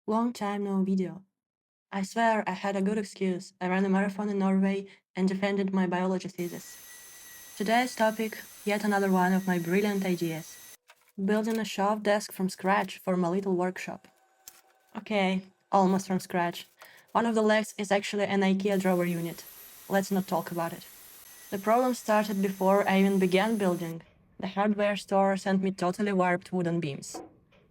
Long time no video. I swear I had a good excuse. I ran a marathon in Norway and defended my biology thesis. Today's topic, yet another one of my brilliant ideas. Building a shelf desk from scratch for my little workshop. Okay, almost from scratch. One of the legs is actually an IKEA drawer unit. Let's not talk about it. The problem started before I even began building. The hardware store sent me totally warped wooden beams.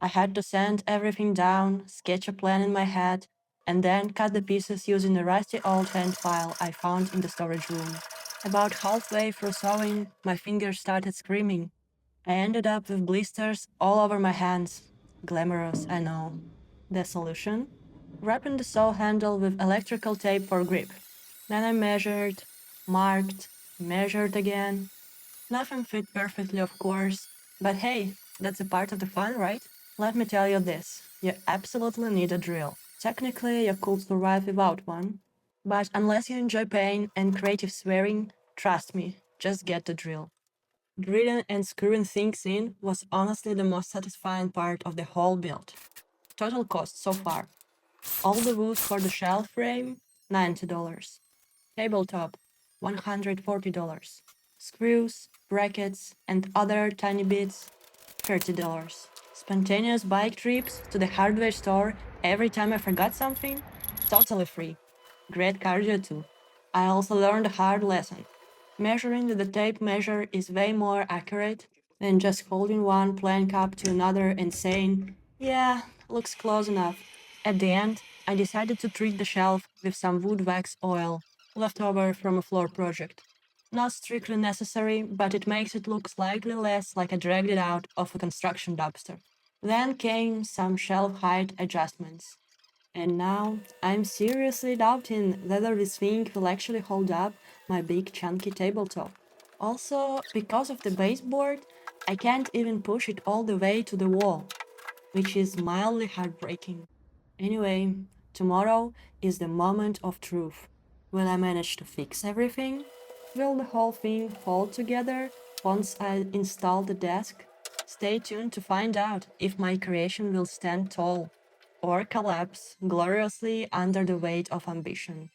I had to sand everything down, sketch a plan in my head, and then cut the pieces using a rusty old hand file I found in the storage room. About halfway through sewing, my fingers started screaming. I ended up with blisters all over my hands. Glamorous, I know. The solution? Wrapping the saw handle with electrical tape for grip. Then I measured, marked, measured again. Nothing fit perfectly, of course, but hey, that's a part of the fun, right? Let me tell you this, you absolutely need a drill. Technically, you could survive without one, but unless you enjoy pain and creative swearing, trust me, just get the drill. Drilling and screwing things in was honestly the most satisfying part of the whole build. Total cost so far. All the wood for the shelf frame, $90. Tabletop, $140. Screws, brackets, and other tiny bits, $30. Spontaneous bike trips to the hardware store every time I forgot something, totally free. Great cardio too. I also learned a hard lesson. Measuring with the tape measure is way more accurate than just holding one plank up to another and saying, yeah, looks close enough. At the end, I decided to treat the shelf with some wood wax oil left over from a floor project. Not strictly necessary, but it makes it look slightly less like I dragged it out of a construction dumpster. Then came some shelf height adjustments. And now I'm seriously doubting whether this thing will actually hold up my big chunky tabletop. Also, because of the baseboard, I can't even push it all the way to the wall, which is mildly heartbreaking. Anyway, tomorrow is the moment of truth. Will I manage to fix everything? Will the whole thing hold together once I install the desk? Stay tuned to find out if my creation will stand tall or collapse gloriously under the weight of ambition.